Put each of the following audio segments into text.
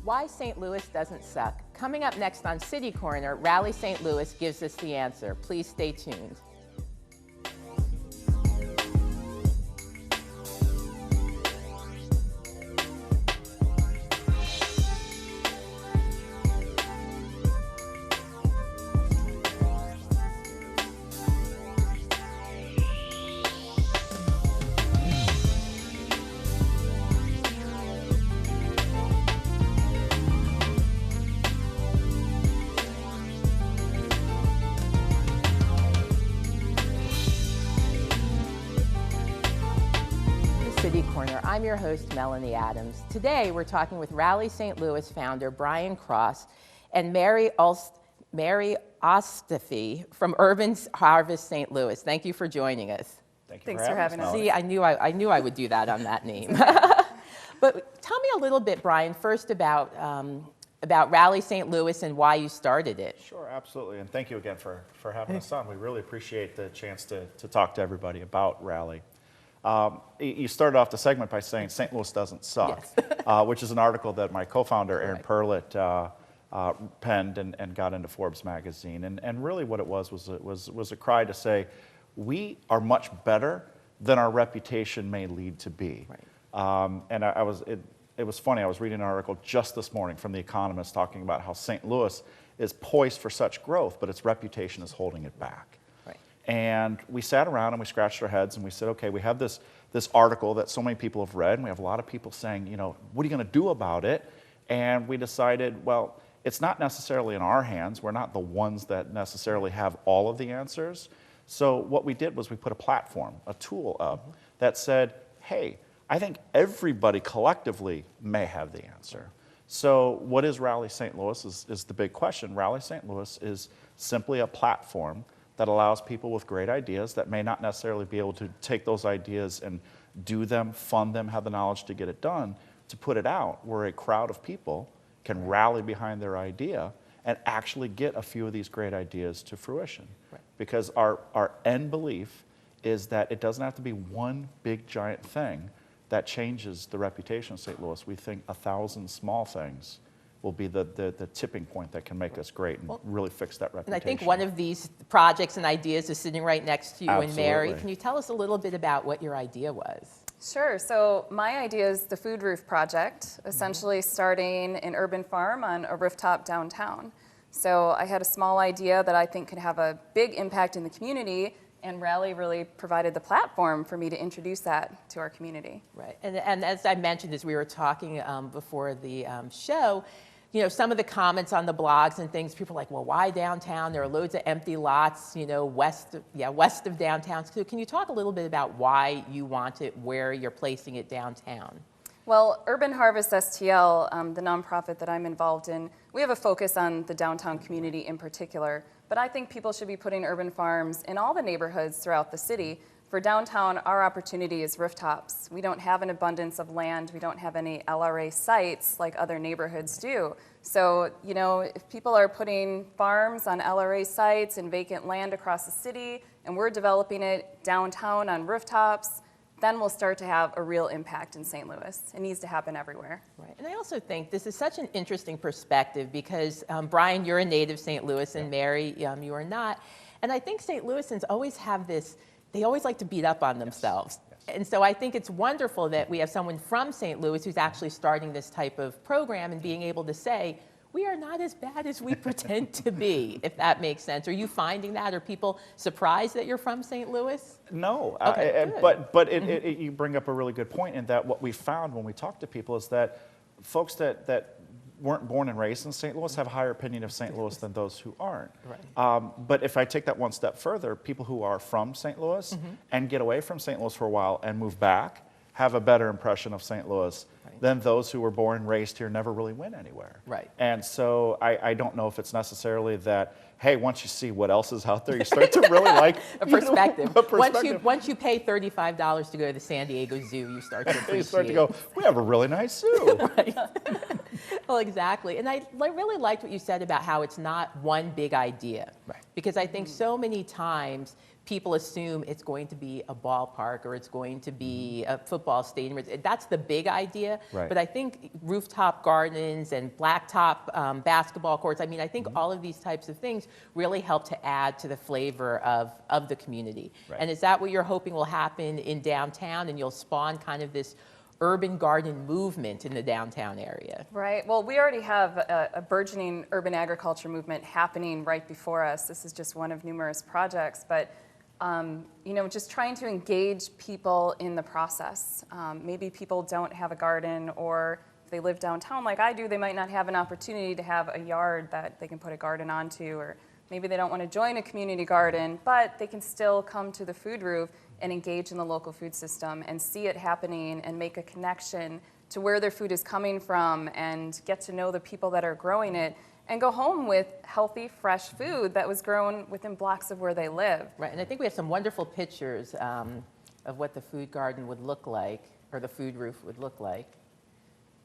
Why St. Louis doesn't suck. Coming up next on City Corner, Rally St. Louis gives us the answer. Please stay tuned. City Corner. I'm your host, Melanie Adams. Today, we're talking with Rally St. Louis founder Brian Cross and Mary Ostafy from Urban Harvest St. Louis. Thank you for joining us. Thanks for having us. See, I knew I would do that on that name. But tell me a little bit, Brian, first about Rally St. Louis and why you started it. Sure, absolutely. And thank you again for having us on. We really appreciate the chance to talk to everybody about Rally. You started off the segment by saying St. Louis doesn't suck, yes. Which is an article that my co-founder, Aaron Perlett, penned and got into Forbes magazine. And really what it was a cry to say, we are much better than our reputation may lead to be. Right. And it was funny, I was reading an article just this morning from The Economist talking about how St. Louis is poised for such growth, but its reputation is holding it back. And we sat around and we scratched our heads and we said, okay, we have this article that so many people have read, and we have a lot of people saying, you know, what are you going to do about it? And we decided, well, it's not necessarily in our hands. We're not the ones that necessarily have all of the answers. So what we did was we put a platform, a tool up that said, hey, I think everybody collectively may have the answer. So what is Rally St. Louis is the big question. Rally St. Louis is simply a platform that allows people with great ideas that may not necessarily be able to take those ideas and do them, fund them, have the knowledge to get it done, to put it out where a crowd of people can rally behind their idea and actually get a few of these great ideas to fruition. Right. Because our end belief is that it doesn't have to be one big giant thing that changes the reputation of St. Louis. We think 1,000 small things will be the tipping point that can make us great and really fix that reputation. And I think one of these projects and ideas is sitting right next to you. Absolutely. And Mary. Can you tell us a little bit about what your idea was? Sure. So my idea is the Food Roof Project, essentially starting an urban farm on a rooftop downtown. So I had a small idea that I think could have a big impact in the community, and Rally really provided the platform for me to introduce that to our community. Right. And as I mentioned as we were talking before the show, you know, some of the comments on the blogs and things, people are like, well, why downtown? There are loads of empty lots, you know, west of downtown. So can you talk a little bit about why you want it, where you're placing it downtown? Well, Urban Harvest STL, the nonprofit that I'm involved in, we have a focus on the downtown community in particular. But I think people should be putting urban farms in all the neighborhoods throughout the city. For downtown, our opportunity is rooftops. We don't have an abundance of land. We don't have any LRA sites like other neighborhoods do. So, you know, if people are putting farms on LRA sites and vacant land across the city, and we're developing it downtown on rooftops, then we'll start to have a real impact in St. Louis. It needs to happen everywhere. Right. And I also think this is such an interesting perspective because, Brian, you're a native St. Louis, and Mary, you are not. And I think St. Louisans always have this, they always like to beat up on themselves. Yes. Yes. And so I think it's wonderful that we have someone from St. Louis who's actually starting this type of program and being able to say, we are not as bad as we pretend to be, if that makes sense. Are you finding that? Are people surprised that you're from St. Louis? No, okay, but you bring up a really good point in that what we found when we talk to people is that folks that weren't born and raised in St. Louis have a higher opinion of St. Louis than those who aren't. Right. But if I take that one step further, people who are from St. Louis and get away from St. Louis for a while and move back have a better impression of St. Louis than those who were born and raised here never really went anywhere. Right. And so I don't know if it's necessarily that, hey, once you see what else is out there, you start to really like a perspective. Once you pay $35 to go to the San Diego Zoo, you start to appreciate. You start to go, we have a really nice zoo. Right. Well, exactly. And I really liked what you said about how it's not one big idea. Right. Because I think so many times people assume it's going to be a ballpark or it's going to be a football stadium. That's the big idea. Right. But I think rooftop gardens and blacktop basketball courts, I mean, I think all of these types of things really help to add to the flavor of the community. Right. And is that what you're hoping will happen in downtown, and you'll spawn kind of this urban garden movement in the downtown area? Right. Well, we already have a burgeoning urban agriculture movement happening right before us. This is just one of numerous projects, but just trying to engage people in the process. Maybe people don't have a garden, or if they live downtown like I do, they might not have an opportunity to have a yard that they can put a garden onto, or maybe they don't want to join a community garden, but they can still come to the food roof and engage in the local food system and see it happening and make a connection to where their food is coming from and get to know the people that are growing it and go home with healthy, fresh food that was grown within blocks of where they live. Right, and I think we have some wonderful pictures of what the food garden would look like, or the food roof would look like.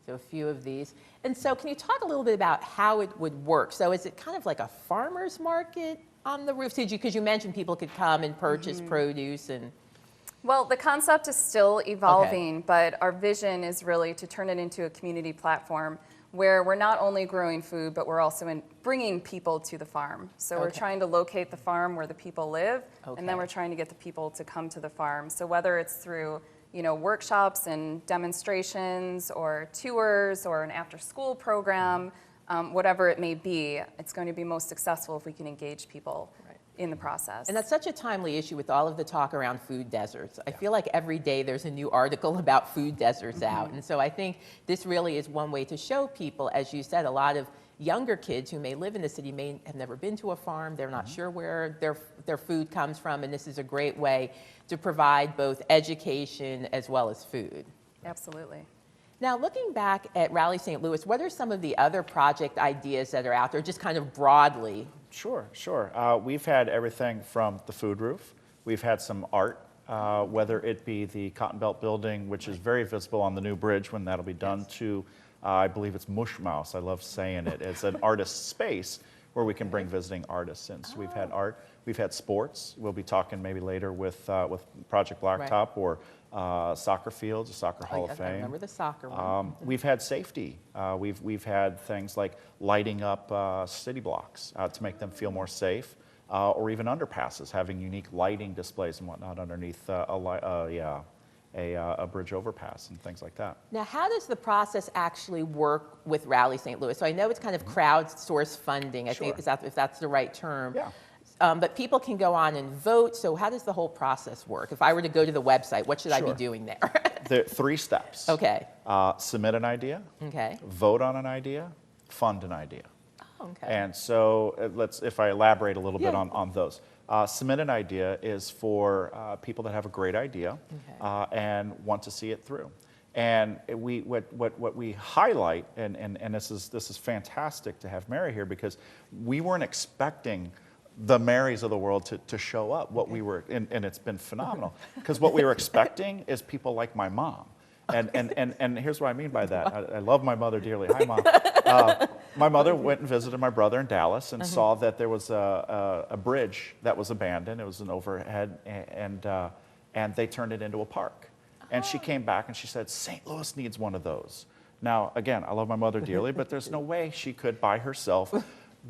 So a few of these. And so can you talk a little bit about how it would work? So is it kind of like a farmer's market on the roof? Because you mentioned people could come and purchase produce and... Well, the concept is still evolving, but our vision is really to turn it into a community platform where we're not only growing food, but we're also bringing people to the farm. So we're trying to locate the farm where the people live, and then we're trying to get the people to come to the farm. So whether it's through workshops and demonstrations or tours or an after-school program, whatever it may be, it's going to be most successful if we can engage people in the process. And that's such a timely issue with all of the talk around food deserts. I feel like every day there's a new article about food deserts out. And so I think this really is one way to show people, as you said, a lot of younger kids who may live in the city may have never been to a farm, they're not sure where their food comes from, and this is a great way to provide both education as well as food. Absolutely. Now, looking back at Rally St. Louis, what are some of the other project ideas that are out there, just kind of broadly? Sure. We've had everything from the food roof. We've had some art, whether it be the Cotton Belt building, which is very visible on the new bridge when that'll be done, to, I believe it's Mush Mouse. I love saying it. It's an artist space where we can bring visiting artists in. So we've had art. We've had sports. We'll be talking maybe later with Project Blacktop or soccer fields, the Soccer Hall of Fame. I remember the soccer one. We've had safety. We've had things like lighting up city blocks to make them feel more safe, or even underpasses, having unique lighting displays and whatnot underneath a bridge overpass and things like that. Now, how does the process actually work with Rally St. Louis? So I know it's kind of crowdsourced funding, I think, if that's the right term. Yeah. But people can go on and vote. So how does the whole process work? If I were to go to the website, what should I be doing there? There are 3 steps. Okay. Submit an idea. Okay. Vote on an idea. Fund an idea. Oh, okay. And so if I elaborate a little bit on those. Submit an idea is for people that have a great idea and want to see it through. And what we highlight, and this is fantastic to have Mary here, because we weren't expecting the Marys of the world to show up. What we were, and it's been phenomenal, because what we were expecting is people like my mom. And here's what I mean by that. I love my mother dearly. Hi, Mom. My mother went and visited my brother in Dallas and saw that there was a bridge that was abandoned. It was an overhead, and they turned it into a park. And she came back and she said, St. Louis needs one of those. Now, again, I love my mother dearly, but there's no way she could, by herself,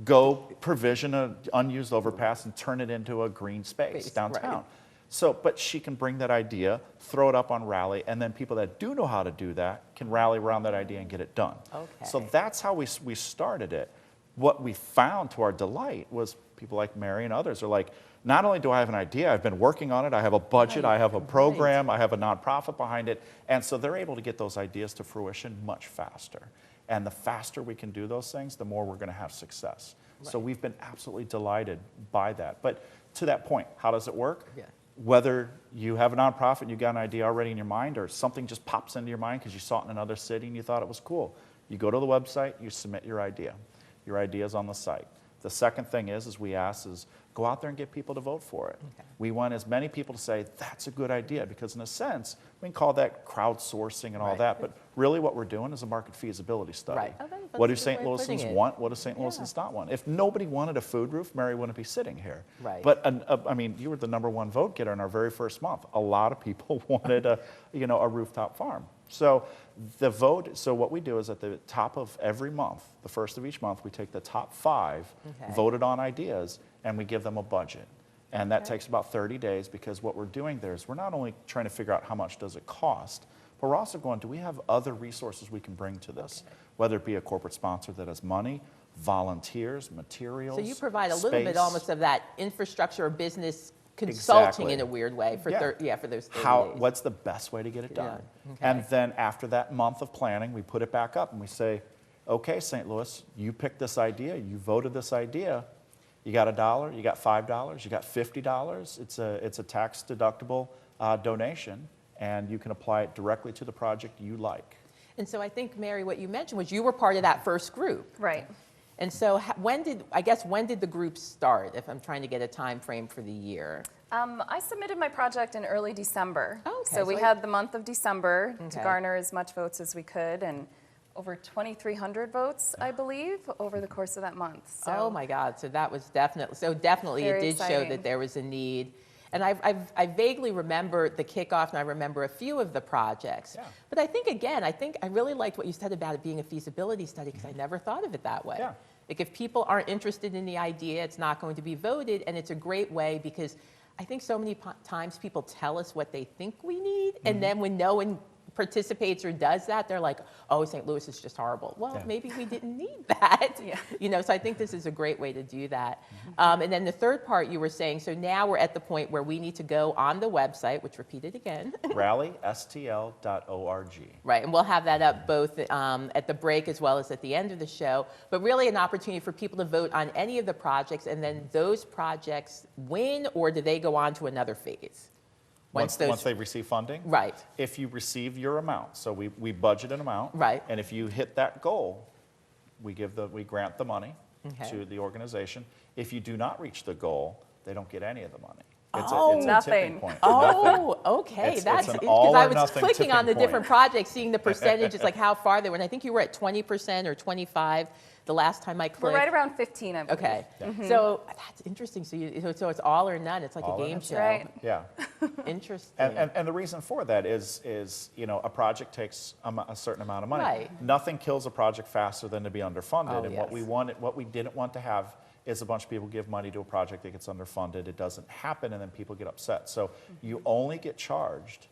go provision an unused overpass and turn it into a green space downtown. Right. So, but she can bring that idea, throw it up on Rally, and then people that do know how to do that can rally around that idea and get it done. Okay. So that's how we started it. What we found, to our delight, was people like Mary and others are like, not only do I have an idea, I've been working on it, I have a budget, I have a program, I have a nonprofit behind it, and so they're able to get those ideas to fruition much faster. And the faster we can do those things, the more we're going to have success. Right. So we've been absolutely delighted by that. But to that point, how does it work? Yeah. Whether you have a nonprofit, you've got an idea already in your mind, or something just pops into your mind because you saw it in another city and you thought it was cool. You go to the website, you submit your idea. Your idea is on the site. The second thing is we ask is go out there and get people to vote for it. Okay. We want as many people to say, that's a good idea, because in a sense, we can call that crowdsourcing and all that, but really what we're doing is a market feasibility study. Right. Oh, that is What do that's a St. good way of putting Louisans it. want? What do St. Louisans not want? If nobody wanted a food roof, Mary wouldn't be sitting here. Right. But I mean, you were the #1 vote getter in our very first month. A lot of people wanted a rooftop farm. So the vote. So what we do is at the top of every month, the first of each month, we take the top 5 voted on ideas and we give them a budget. And that takes about 30 days because what we're doing there is we're not only trying to figure out how much does it cost, but we're also going, do we have other resources we can bring to this? Whether it be a corporate sponsor that has money, volunteers, materials, So you provide a little bit space. almost of that infrastructure or business consulting Exactly. in a weird way for for those 30 days. What's the best way to get it done? Okay. And then after that month of planning, we put it back up and we say, okay, St. Louis, you picked this idea, you voted this idea. You got $1, you got $5, you got $50. It's a tax deductible donation, and you can apply it directly to the project you like. And so I think, Mary, what you mentioned was you were part of that first group. Right. And so when did the group start, if I'm trying to get a time frame for the year? I submitted my project in early December. Oh, okay. So we So had the month of December to Okay. garner as much votes as we could, and over 2,300 votes, I believe, over the course of that month. So Oh my God! So that was definitely it Very did show exciting. that there was a need. And I vaguely remember the kickoff, and I remember a few of the projects. Yeah. But I think I really liked what you said about it being a feasibility study because I never thought of it that way. Yeah. Like if people aren't interested in the idea, it's not going to be voted, and it's a great way because I think so many times people tell us what they think we need, and then when no one participates or does that, they're like, oh, St. Louis is just horrible. Well, Yeah. maybe we didn't need that. Yeah. So I think this is a great way to do that. And then the third part you were saying, so now we're at the point where we need to go on the website, which repeat it again. RallySTL.org. Right, and we'll have that up both at the break as well as at the end of the show. But really an opportunity for people to vote on any of the projects, and then those projects win, or do they go on to another phase? Once they receive funding? Right. If you receive your amount, so we budget an amount. Right. And if you hit that goal, we grant the money Okay. to the organization. If you do not reach the goal, they don't get any of the money. It's Oh. a tipping Nothing. point. Oh, okay. It's That's an because all I or was nothing clicking on the tipping different point. projects, seeing the percentages, like how far they were. And I think you were at 20% or 25 the last time I clicked. we're right around 15, I believe. Okay. So that's interesting. So it's all or none. It's like All a or game nothing. show. Right. Yeah. Interesting. And the reason for that is a project takes a certain amount of money. Right. Nothing kills a project faster than to be underfunded. Oh, and yes. what we didn't want to have is a bunch of people give money to a project that gets underfunded. It doesn't happen, and then people get upset. So you only get charged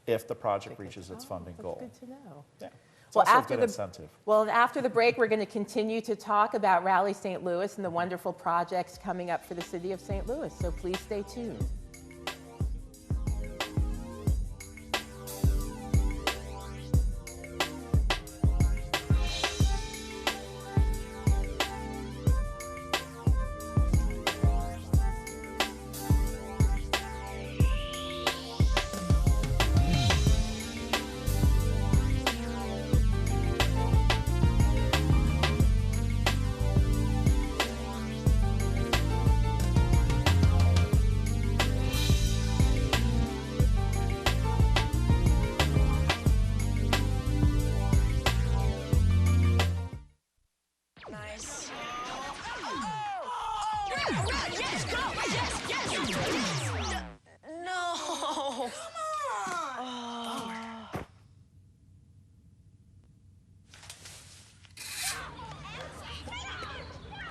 if the project reaches its funding goal. That's good to know. Yeah. It's Well, also after a good the- incentive. Well, and after the break, we're going to continue to talk about Rally St. Louis and the wonderful projects coming up for the city of St. Louis. So please stay tuned. Nice. No.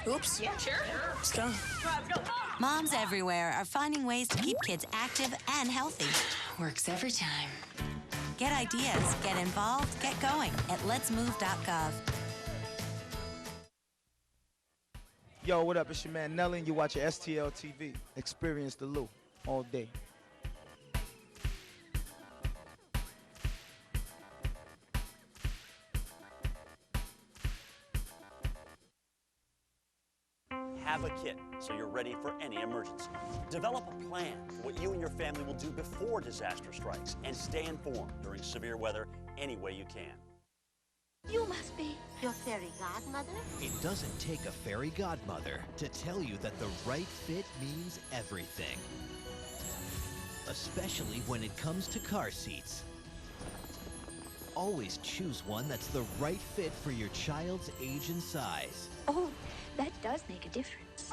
Oops. Yeah, sure. Let's go. Moms everywhere are finding ways to keep kids active and healthy. Works every time. Get ideas, get involved, get going at letsmove.gov. Yo, what up? It's your man Nelly, and you're watching STL TV. Experience the loop all day. Have a kit so you're ready for any emergency. Develop a plan for what you and your family will do before disaster strikes, and stay informed during severe weather any way you can. You must be your fairy godmother? It doesn't take a fairy godmother to tell you that the right fit means everything. Especially when it comes to car seats. always choose one that's the right fit for your child's age and size. Oh, that does make a difference.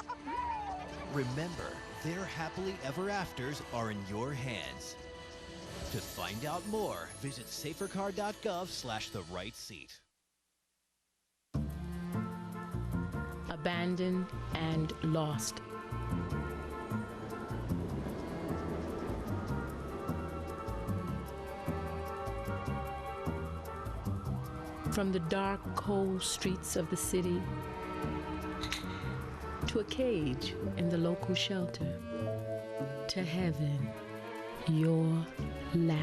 Remember, their happily ever afters are in your hands. To find out more, visit safercar.gov/the-right-seat. Abandoned and lost. From the dark, cold streets of the city to a cage in the local shelter, to heaven, your lap.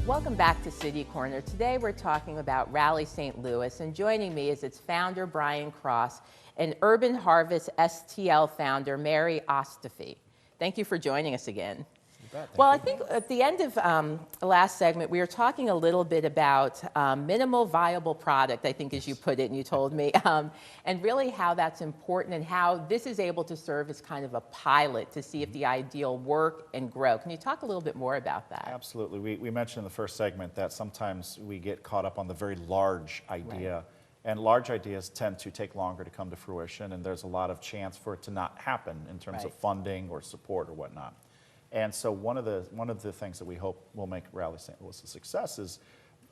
Welcome back to City Corner. Today we're talking about Rally St. Louis, and joining me is its founder, Brian Cross, and Urban Harvest STL founder, Mary Ostafy. Thank you for joining us again. Well, I think at the end of the last segment, we were talking a little bit about minimal viable product, I think as you put it and you told me, and really how that's important and how this is able to serve as kind of a pilot to see if the ideal work and grow. Can you talk a little bit more about that? Absolutely. We mentioned in the first segment that sometimes we get caught up on the very large idea. Right. And large ideas tend to take longer to come to fruition, and there's a lot of chance for it to not happen in terms of funding or support or whatnot. And so one of the things that we hope will make Rally St. Louis a success is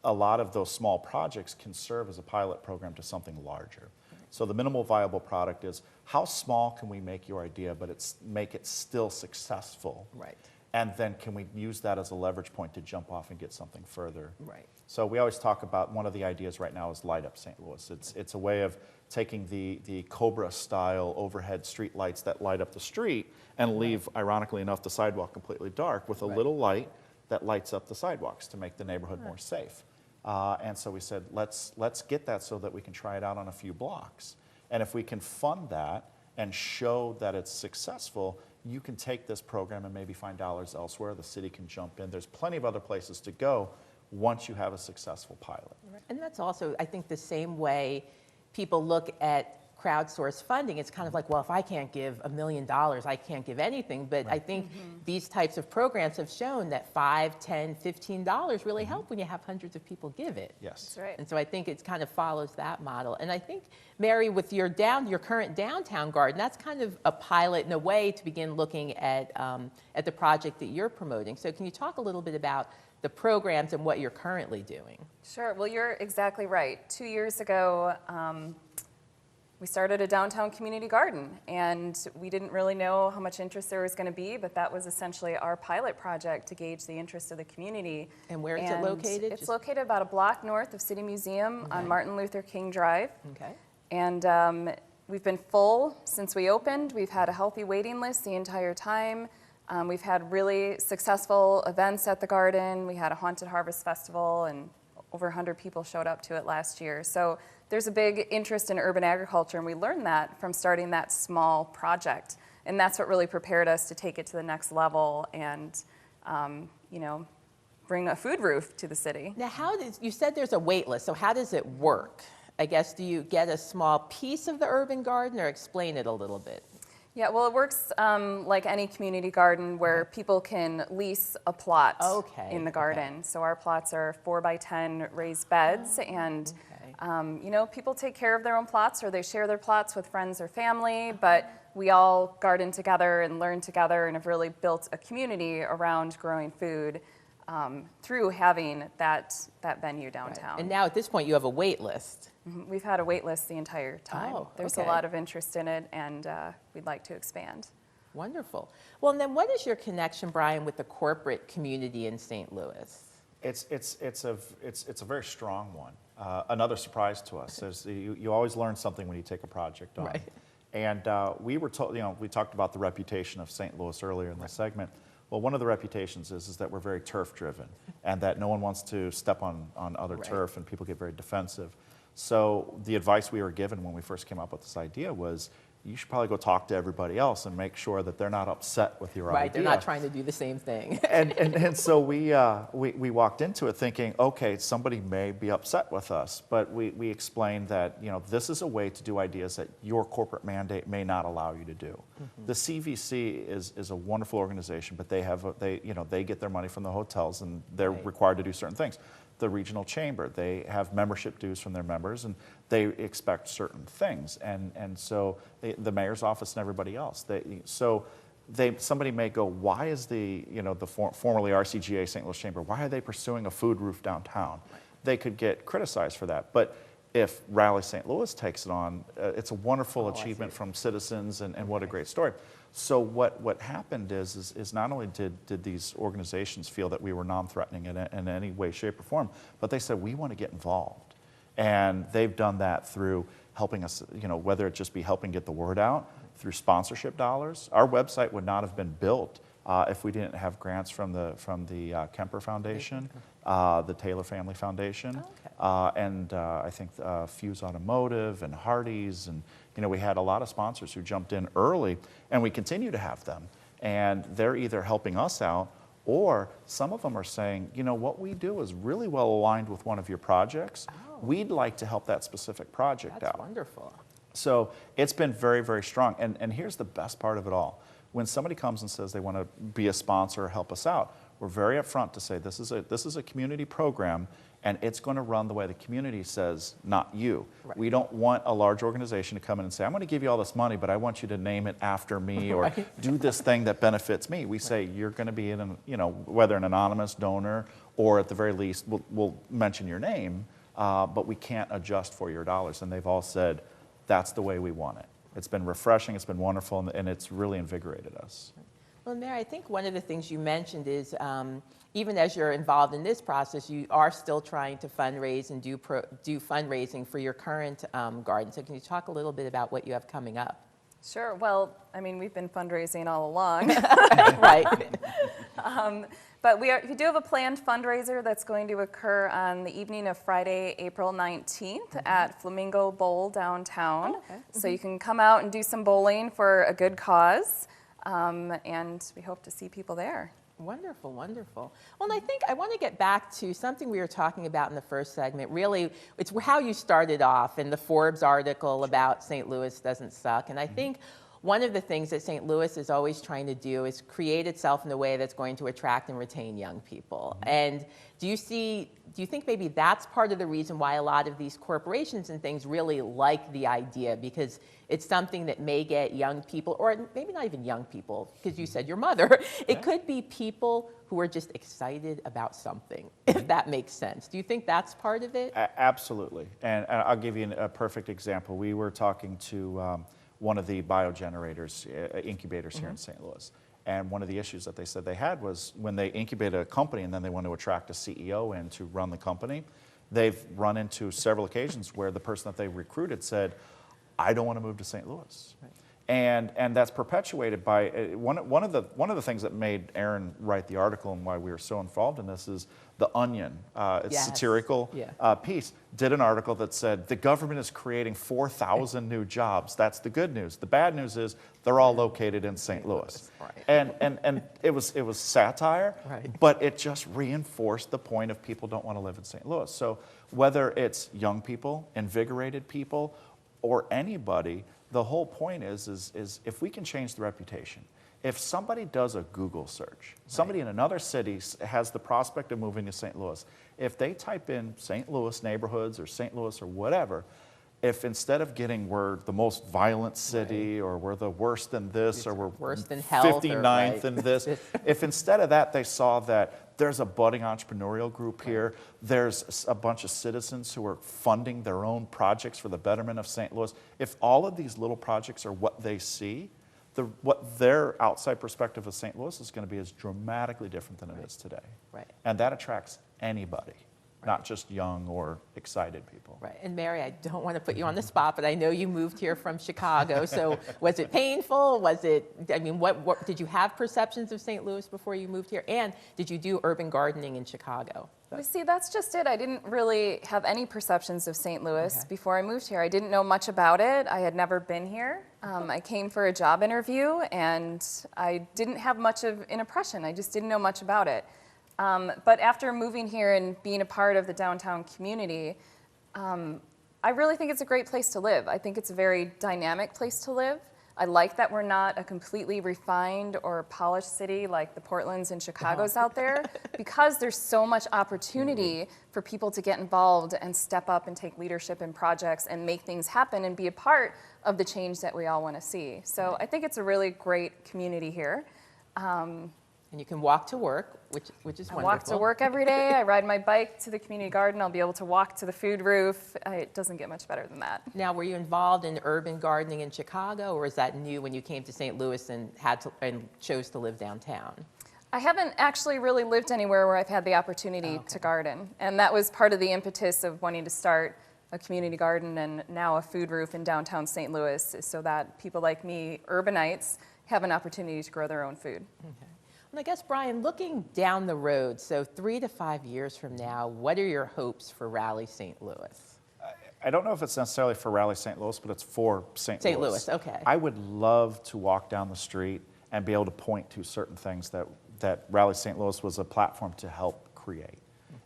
a lot of those small projects can serve as a pilot program to something larger. So the minimal viable product is how small can we make your idea, but make it still successful. Right. And then can we use that as a leverage point to jump off and get something further? Right. So we always talk about one of the ideas right now is Light Up St. Louis. It's a way of taking the Cobra-style overhead street lights that light up the street and leave, ironically enough, the sidewalk completely dark with a little light that lights up the sidewalks to make the neighborhood more safe. And so we said, let's get that so that we can try it out on a few blocks. And if we can fund that and show that it's successful, you can take this program and maybe find dollars elsewhere. The city can jump in. There's plenty of other places to go once you have a successful pilot. And that's also, I think, the same way people look at crowdsourced funding. It's kind of like, well, if I can't give $1 million, I can't give anything. But I think these types of programs have shown that $5, $10, $15 really help when you have hundreds of people give it. Yes. That's right. And so I think it kind of follows that model. And I think, Mary, with your current downtown garden, that's kind of a pilot in a way to begin looking at the project that you're promoting. So can you talk a little bit about the programs and what you're currently doing? Sure. Well, you're exactly right. 2 years ago, we started a downtown community garden, and we didn't really know how much interest there was going to be, but that was essentially our pilot project to gauge the interest of the community. And where is it located? It's located about a block north of City Museum on Martin Luther King Drive. Okay. And we've been full since we opened. We've had a healthy waiting list the entire time. We've had really successful events at the garden. We had a Haunted Harvest Festival, and over 100 people showed up to it last year. So there's a big interest in urban agriculture, and we learned that from starting that small project. And that's what really prepared us to take it to the next level and, bring a food roof to the city. Now, you said there's a wait list, so how does it work? I guess, do you get a small piece of the urban garden, or explain it a little bit? Yeah, well, it works like any community garden where people can lease a plot in the garden. So our plots are 4x10 raised beds, and people take care of their own plots, or they share their plots with friends or family, but we all garden together and learn together and have really built a community around growing food through having that venue downtown. Right. And now at this point you have a wait list. We've had a wait list the entire time. Oh, There's a lot of interest in it, and we'd like to expand. Wonderful. Well, and then what is your connection, Brian, with the corporate community in St. Louis? It's a very strong one. Another surprise to us is you always learn something when you take a project on. Right. And we were told, we talked about the reputation of St. Louis earlier in the segment. Well, one of the reputations is that we're very turf driven, and that no one wants to step on other turf, and people get very defensive. So the advice we were given when we first came up with this idea was, you should probably go talk to everybody else and make sure that they're not upset with your idea. Right, they're not trying to do the same thing. And so we walked into it thinking, okay, somebody may be upset with us, but we explained that, you know, this is a way to do ideas that your corporate mandate may not allow you to do. The CVC is a wonderful organization, but they get their money from the hotels, and they're required to do certain things. The regional chamber, they have membership dues from their members, and they expect certain things, and so the mayor's office and everybody else. Somebody may go, why is the formerly RCGA St. Louis Chamber, why are they pursuing a food roof downtown? They could get criticized for that, but if Rally St. Louis takes it on, it's a wonderful achievement from citizens, and what a great story. So what happened is not only did these organizations feel that we were non-threatening in any way, shape, or form, but they said, we want to get involved. And they've done that through helping us, you know, whether it just be helping get the word out, through sponsorship dollars. Our website would not have been built if we didn't have grants from the Kemper Foundation, the Taylor Family Foundation, and I think Fuse Automotive and Hardee's, and you know, we had a lot of sponsors who jumped in early, and we continue to have them. And they're either helping us out, or some of them are saying, you know, what we do is really well aligned with one of your projects. We'd like to help that specific project out. That's wonderful. So it's been very, very strong. And here's the best part of it all. When somebody comes and says they want to be a sponsor or help us out, we're very upfront to say this is a community program, and it's going to run the way the community says, not you. Right. We don't want a large organization to come in and say, I'm going to give you all this money, but I want you to name it after me, or do this thing that benefits me. We say you're going to be in, whether an anonymous donor, or at the very least, we'll mention your name, but we can't adjust for your dollars. And they've all said, that's the way we want it. It's been refreshing, it's been wonderful, and it's really invigorated us. Well, Mary, I think one of the things you mentioned is even as you're involved in this process, you are still trying to fundraise and do fundraising for your current garden. So can you talk a little bit about what you have coming up? Sure. Well, I mean, we've been fundraising all along. Right. But we do have a planned fundraiser that's going to occur on the evening of Friday, April 19th at Flamingo Bowl downtown. So you can come out and do some bowling for a good cause, and we hope to see people there. Wonderful, wonderful. Well, and I think I want to get back to something we were talking about in the first segment. Really, it's how you started off in the Forbes article about St. Louis doesn't suck. And I think one of the things that St. Louis is always trying to do is create itself in a way that's going to attract and retain young people. And do you think maybe that's part of the reason why a lot of these corporations and things really like the idea, because it's something that may get young people, or maybe not even young people, because you said your mother, it could be people who are just excited about something, if that makes sense. Do you think that's part of it? Absolutely. And I'll give you a perfect example. We were talking to one of the biogenerators, incubators here in St. Louis. And one of the issues that they said they had was when they incubate a company and then they want to attract a CEO in to run the company, they've run into several occasions where the person that they recruited said, I don't want to move to St. Louis. Right. And that's perpetuated by one of the things that made Aaron write the article and why we were so involved in this is The Onion, it's satirical piece, did an article that said the government is creating 4,000 new jobs. That's the good news. The bad news is they're all located in St. Louis. Right. And it was satire, but it just reinforced the point of people don't want to live in St. Louis. So whether it's young people, invigorated people, or anybody, the whole point is if we can change the reputation, if somebody does a Google search, somebody in another city has the prospect of moving to St. Louis, if they type in St. Louis neighborhoods or St. Louis or whatever, if instead of getting we're the most violent city or we're the worst in this or we're worst in health 59th in this, if instead of that they saw that there's a budding entrepreneurial group here, there's a bunch of citizens who are funding their own projects for the betterment of St. Louis, if all of these little projects are what they see, what their outside perspective of St. Louis is going to be is dramatically different than it is today. Right. And that attracts anybody. Not just young or excited people. Right. And Mary, I don't want to put you on the spot, but I know you moved here from Chicago. So was it painful? Was it, I mean, what did you have perceptions of St. Louis before you moved here? And did you do urban gardening in Chicago? Well, see, that's just it. I didn't really have any perceptions of St. Louis before I moved here. I didn't know much about it. I had never been here. I came for a job interview, and I didn't have much of an impression. I just didn't know much about it. But after moving here and being a part of the downtown community, I really think it's a great place to live. I think it's a very dynamic place to live. I like that we're not a completely refined or polished city like the Portlands and Chicagos out there, because there's so much opportunity for people to get involved and step up and take leadership in projects and make things happen and be a part of the change that we all want to see. So I think it's a really great community here. And you can walk to work, which is wonderful. I walk to work every day. I ride my bike to the community garden. I'll be able to walk to the food roof. It doesn't get much better than that. Now, were you involved in urban gardening in Chicago, or is that new when you came to St. Louis and chose to live downtown? I haven't actually really lived anywhere where I've had the opportunity to garden. And that was part of the impetus of wanting to start a community garden and now a food roof in downtown St. Louis, so that people like me, urbanites, have an opportunity to grow their own food. Okay. And I guess, Brian, looking down the road, so 3 to 5 years from now, what are your hopes for Rally St. Louis? I don't know if it's necessarily for Rally St. Louis, but it's for St. Louis. St. Louis, okay. I would love to walk down the street and be able to point to certain things that Rally St. Louis was a platform to help create.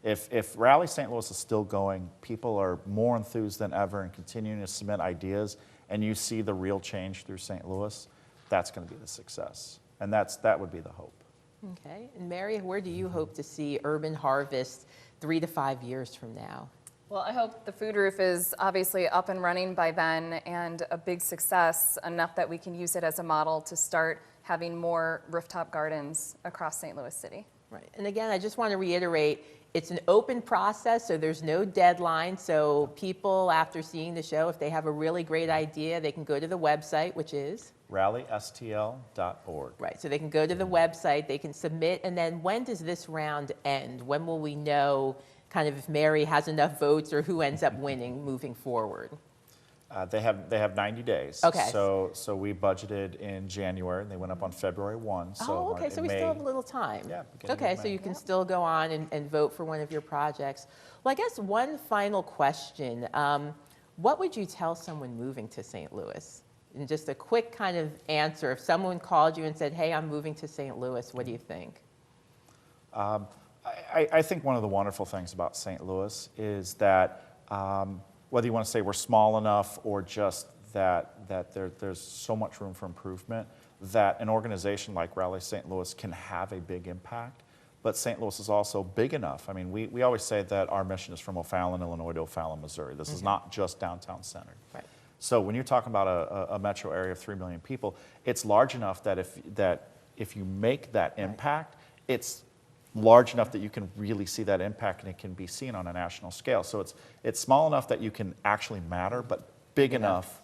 If Rally St. Louis is still going, people are more enthused than ever and continuing to submit ideas, and you see the real change through St. Louis, that's going to be the success. And that would be the hope. Okay. And Mary, where do you hope to see Urban Harvest 3 to 5 years from now? Well, I hope the food roof is obviously up and running by then and a big success, enough that we can use it as a model to start having more rooftop gardens across St. Louis City. Right. And again, I just want to reiterate, it's an open process, so there's no deadline. So people, after seeing the show, if they have a really great idea, they can go to the website, which is? rallystl.org. Right, so they can go to the website, they can submit, and then when does this round end? When will we know kind of if Mary has enough votes or who ends up winning moving forward? They have 90 days. Okay. So we budgeted in January, and they went up on February 1. So okay, so we still have a little time. Yeah. Okay, so you can still go on and vote for one of your projects. Well, I guess one final question. What would you tell someone moving to St. Louis? And just a quick kind of answer. If someone called you and said, hey, I'm moving to St. Louis, what do you think? I think one of the wonderful things about St. Louis is that whether you want to say we're small enough or just that there's so much room for improvement, that an organization like Rally St. Louis can have a big impact. But St. Louis is also big enough. I mean, we always say that our mission is from O'Fallon, Illinois to O'Fallon, Missouri. This is not just downtown centered. Right. So when you're talking about a metro area of 3 million people, it's large enough that if you make that impact, it's large enough that you can really see that impact and it can be seen on a national scale. So it's small enough that you can actually matter, but big enough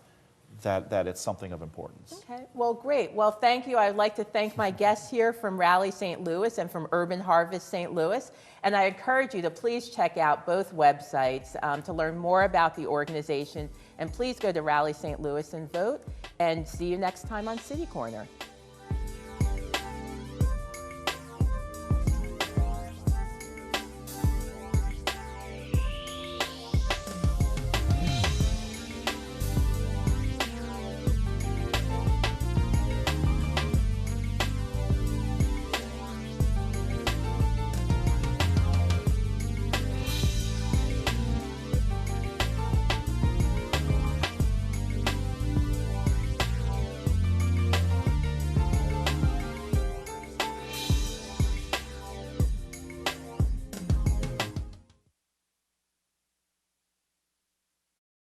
that it's something of importance. Okay, well, great. Well, thank you. I'd like to thank my guests here from Rally St. Louis and from Urban Harvest St. Louis. And I encourage you to please check out both websites to learn more about the organization. And please go to Rally St. Louis and vote. And see you next time on City Corner.